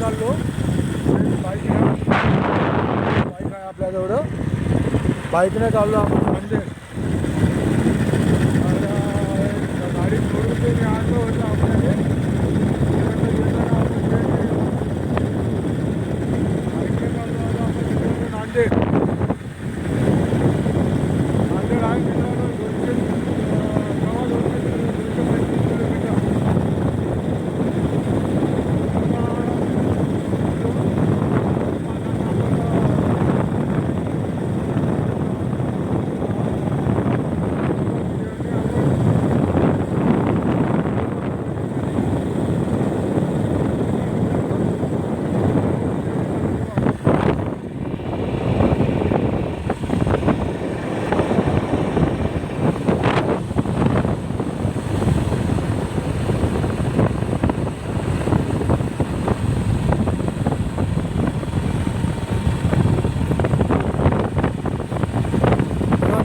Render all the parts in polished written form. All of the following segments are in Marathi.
चाललो. बाईक आहे आपल्याजवळ. बाईकने चाललो आपण नांदेड. गाडी सोडून ते मी आणलं होतं आपल्याला. बाईकने चाललो आता आपण नांदेड. नांदेड आहे मित्रांनो 225 किलोमीटर.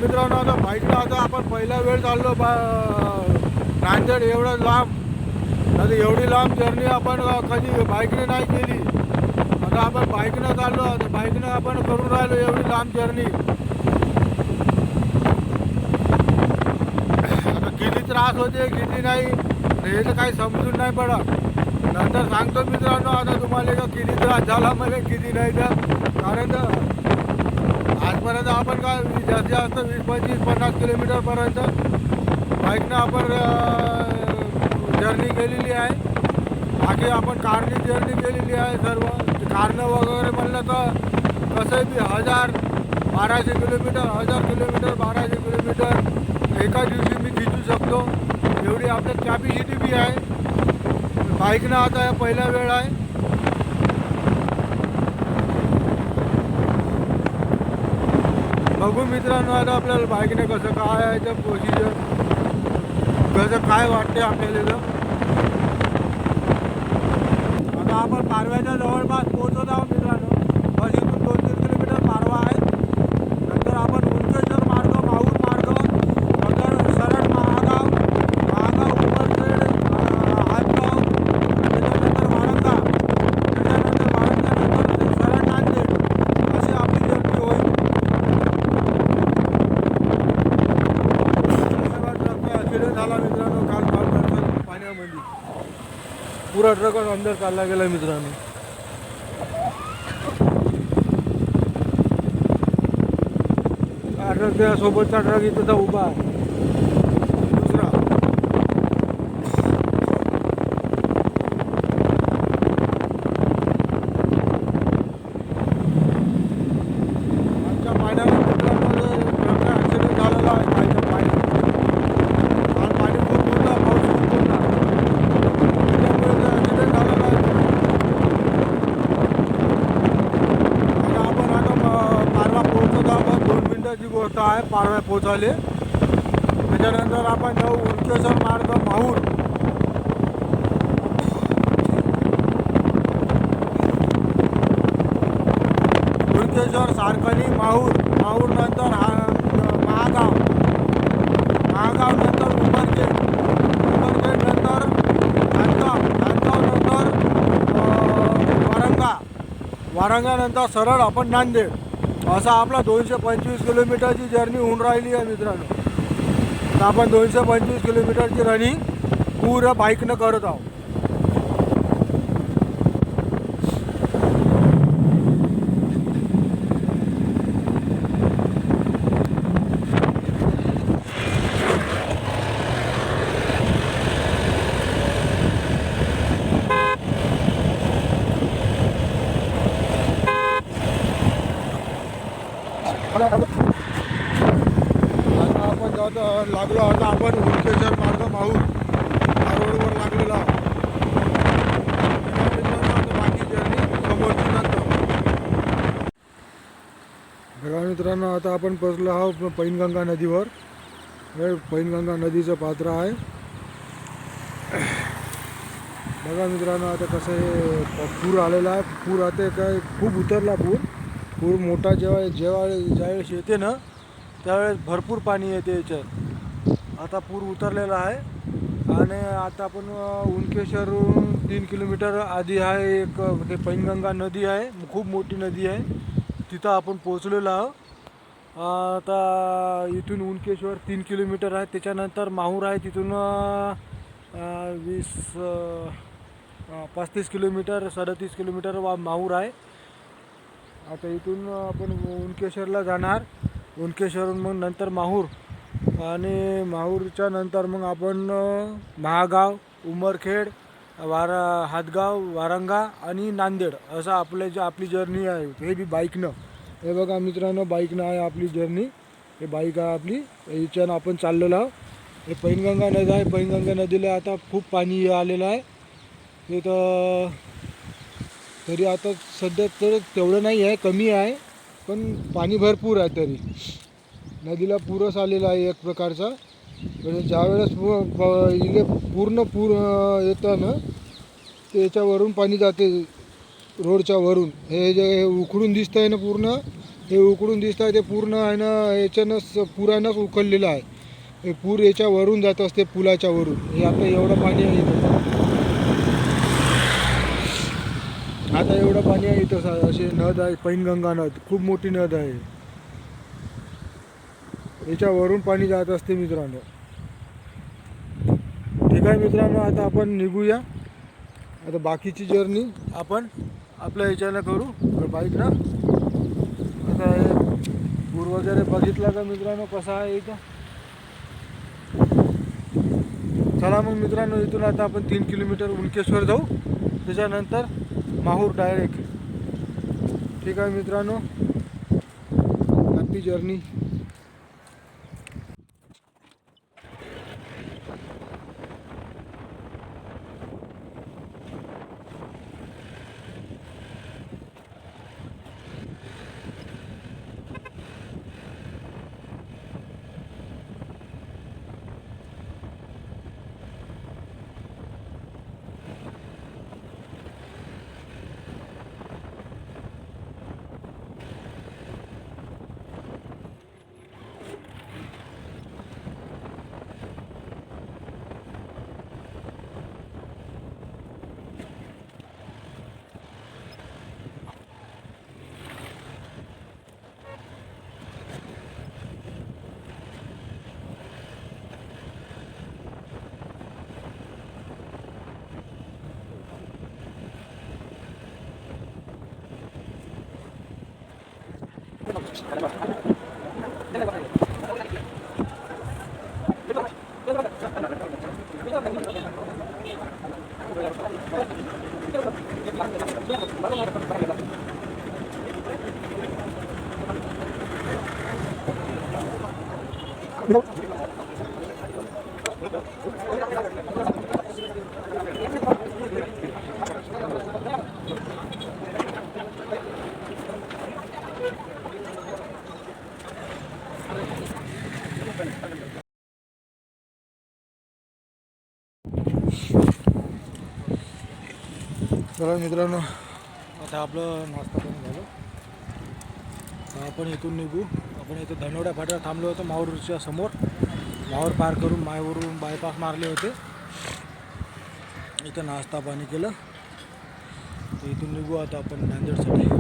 मित्रांनो आता बाईकला आता आपण पहिला वेळ चाललो नांदेड एवढं लांब. आता एवढी लांब जर्नी आपण कधी बाईकने नाही केली. आता आपण बाईकनं चाललो. आता बाईकनं आपण करून राहिलो एवढी लांब जर्नी. आता किती त्रास होते किती नाही हे तर काही समजून नाही पडत. नंतर सांगतो मित्रांनो आता तुम्हाला का किती त्रास झाला मला किती नाही तर. कारण आजपर्यंत आपण काय जास्तीत जास्त 20-25-50 किलोमीटरपर्यंत बाईकनं आपण जर्नी केलेली आहे. बाकी आपण कारनी जर्नी केलेली आहे सर्व. कारनं वगैरे म्हणलं तर कसंही बी 1000-1200 किलोमीटर 1000 किलोमीटर 1200 किलोमीटर एका दिवशी मी खिचू शकतो. एवढी आपल्यात कॅपॅसिटी बी आहे. बाईकनं आता पहिला वेळ आहे. बघू मित्रांनो आता आपल्याला बाईकने कसं काय आहे ते प्रोसिजर कसं काय वाटते आपल्याला. आता आपण पारव्याच्या जवळपास पोहोचत आहोत मित्रांनो. बस इथून 2-3 किलोमीटर पारवा आहे. नंतर आपण उंचेश्वर मार्ग माहूर मार्ग नंतर सरळ महागाव उमरखेड हातगाव त्याच्यानंतर वारंगा त्याच्यानंतर सरळ नांदेड अशी आपली जर्नी होईल. झाला मित्रांनो काल पाण्यामध्ये पुरा ट्रकच अंदर चालला गेला मित्रांनो. ट्रक त्या सोबतचा ट्रक इथं उभा आहे दुसरा. आमच्या पाण्याला मित्रांनो ट्रकचा ॲक्सिडेंट झालेला आहे. ची गोष्ट आहे पारव्या पोचायले. त्याच्यानंतर आपण जाऊ उंचेश्वर मार्ग माहूर. उंचेश्वर सारकली माहूर नंतर महागाव नंतर उमरखेड नंतर नांदगाव नंतर वारंगा नंतर सरळ आपण नांदेड. असा आपला 225 किलोमीटरची जर्नी होऊन राहिली आहे मित्रांनो. तर आपण 225 किलोमीटरची रनिंग पुरं बाईकनं करत आहोत. आता आपण जात लागलो. आता आपण उंचेश्वर मार्ग माहूर या रोडवर लागलेलो आहोत. बाकी जर्नी समोरची नंतर. बघा मित्रांनो आता आपण पोचलो आहोत पैनगंगा नदीवर. हे पैनगंगा नदीचं पात्र आहे. बघा मित्रांनो आता कसं हे पूर आलेला आहे. पूर आता काय खूप उतरला पूर मोठा ज्यावेळेस येते ना त्यावेळेस भरपूर पाणी येते याच्यात. आता पूर उतरलेला आहे आणि आता आपण उनकेश्वरहून 3 किलोमीटर आधी आहे एक ते पैनगंगा नदी आहे, खूप मोठी नदी आहे, तिथं आपण पोचलेलो आहोत. आता इथून उनकेश्वर 3 किलोमीटर आहे. त्याच्यानंतर माहूर आहे, तिथून 35 किलोमीटर 37 किलोमीटर माहूर आहे. आता इथून आपण उनकेश्वरला जाणार, उनकेश्वरून मग नंतर माहूर, आणि माहूरच्या नंतर मग आपण महागाव, उमरखेड, हातगाव, वारंगा आणि नांदेड असं आपली जर्नी आहे. हे बी बाईकनं, हे बघा मित्रांनो, बाईकनं आहे आपली जर्नी. हे बाईक आहे आपली, याच्यानं आपण चाललेलो आहोत. हे पैनगंगा नदी आहे. पैनगंगा नदीला आता खूप पाणी आलेलं आहे. हे तर तरी आता सध्या तर तेवढं नाही आहे, कमी आहे, पण पाणी भरपूर आहे. तरी नदीला पूरच आलेला आहे एक प्रकारचा. म्हणजे ज्यावेळेस इले पूर येतं ना, ते याच्यावरून पाणी जाते रोडच्या वरून. हे जे उकडून दिसतं आहे ना, पूर्ण हे उकडून दिसतं आहे ते पूर्ण आहे ना, याच्यानंच पुरानंच उकळलेलं आहे. हे पूर याच्यावरून जात असते, पुलाच्या वरून. हे आता एवढं पाणी आहे इथं, आता एवढं पाणी आहे इथं. अशी नद आहे पैनगंगा नद, खूप मोठी नद आहे. याच्यावरून पाणी जात असते मित्रांनो. ठीक आहे मित्रांनो, आता आपण निघूया. आता बाकीची जर्नी आपण आपल्या याच्यानं करू बाईकनं. आता हे पूर वगैरे बघितला का मित्रांनो कसा आहे इथं. चला मग मित्रांनो, इथून आता आपण 3 किलोमीटर उनकेश्वर जाऊ, त्याच्यानंतर माहूर डायरेक्ट. ठीक आहे मित्रांनो, हॅपी जर्नी. चला मित्रांनो, आता आपलं नाश्ता करून झालं, आपण इथून निघू. आपण इथं धनोड्या फाट्यावर थांबलो होतो माहूरच्या समोर. माहूर पार करून माहूरवरून बायपास मारले होते. इथं नाश्ता पाणी केलं, तर इथून निघू आता आपण नांदेडसाठी.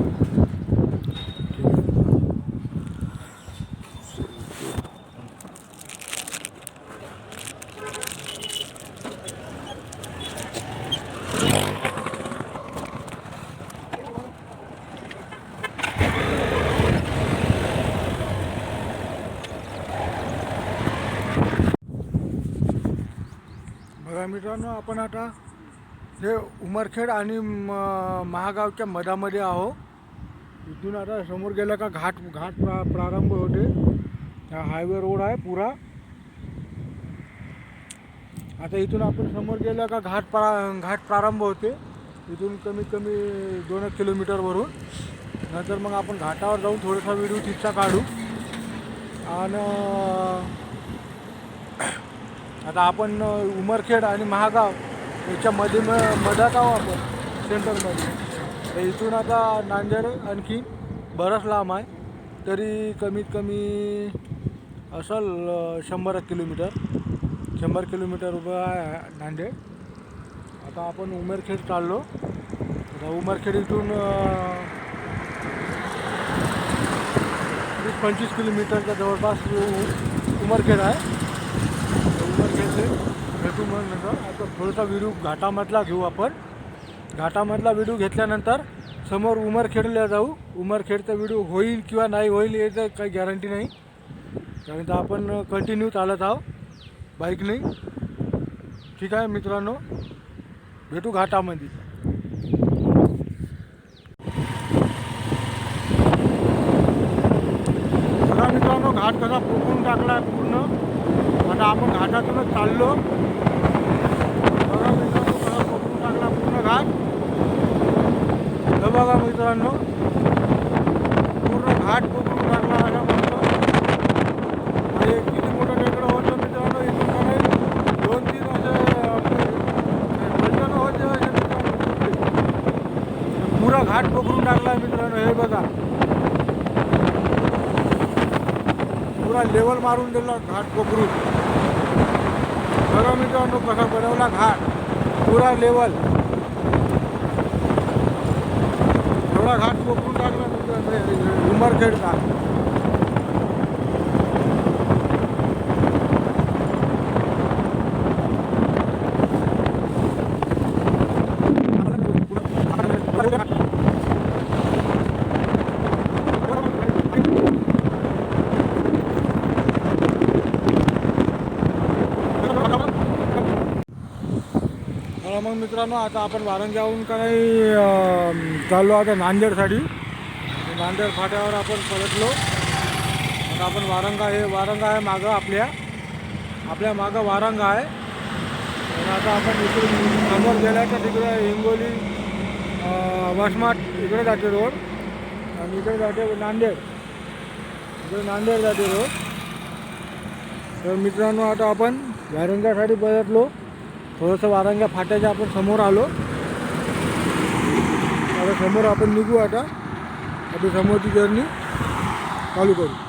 बघा मित्रांनो, आपण आता हे उमरखेड आणि महागावच्या मधामध्ये आहो. इथून आता समोर गेला का घाट प्रारंभ होते. हा हायवे रोड आहे पुरा. आता इथून आपण समोर गेला का घाट प्रारंभ होते. इथून कमीत कमी 2 किलोमीटरवरून. नंतर मग आपण घाटावर जाऊन थोडासा व्हिडिओ तिथचा काढू. आणि आता आपण उमरखेड आणि महागाव याच्यामध्ये मधात आहो आपण, सेंटरमध्ये. तर इथून आता नांदेड आणखी बरंच लांब आहे, तरी कमीत कमी असेल 100 किलोमीटर. 100 किलोमीटर उभं आहे नांदेड. आता आपण उमरखेड चाललो. आता उमरखेड इथून 20-25 किलोमीटरच्या जवळपास उमरखेड आहे. उमरखेडचे भेटू मग नंतर. आता थोडासा व्हिडिओ घाटामधला घेऊ आपण. घाटामधला व्हिडिओ घेतल्यानंतर समोर उमरखेडला जाऊ. उमरखेडचा व्हिडिओ होईल किंवा नाही होईल याचं काही गॅरंटी नाही, कारण तर आपण कंटिन्यू चालत आहो बाईकने. ठीक आहे मित्रांनो, भेटू घाटामध्ये. बघा मित्रांनो, घाट कसा पोखरून टाकला पूर्ण. आता आपण घाटातूनच चाललो. बघा मित्रांनो, कसा पोखरून टाकला पूर्ण घाट. बघा मित्रांनो, पूर्ण घाट पोखरून टाकला असा म्हणतो. आणि किती मोठं टेकडं होतं मित्रांनो. इथून काही 2-3 असे बंधनं होते असे मित्रांनो. पुरा घाट पोखरून टाकला मित्रांनो. हे बघा, पुरा लेवल मारून दिला घाट पोखरून. बघा मित्रांनो, कसा बनवला घाट पुरा लेवल. एवढा घाट पोखरून टाकला मित्रांनो उमरखेडचा. मग मित्रांनो, आता आपण वारंग्याहून काही चाललो आता नांदेडसाठी. नांदेड फाट्यावर आपण पलटलो. आता आपण वारंगा आहे मागं, आपल्या मागं वारंगा आहे. आणि आता आपण इकडे समोर गेल्या तर तिकडे हिंगोली वसमाट इकडे जाते रोड. आणि इकडे जाते नांदेड, इकडे नांदेड जाते रोड. तर मित्रांनो, आता आपण वारंगासाठी पलटलो. थोडंसं वारंगा फाट्याच्या आपण समोर आलो. आता समोर आपण निघू. आता समोरची जर्नी चालू करू.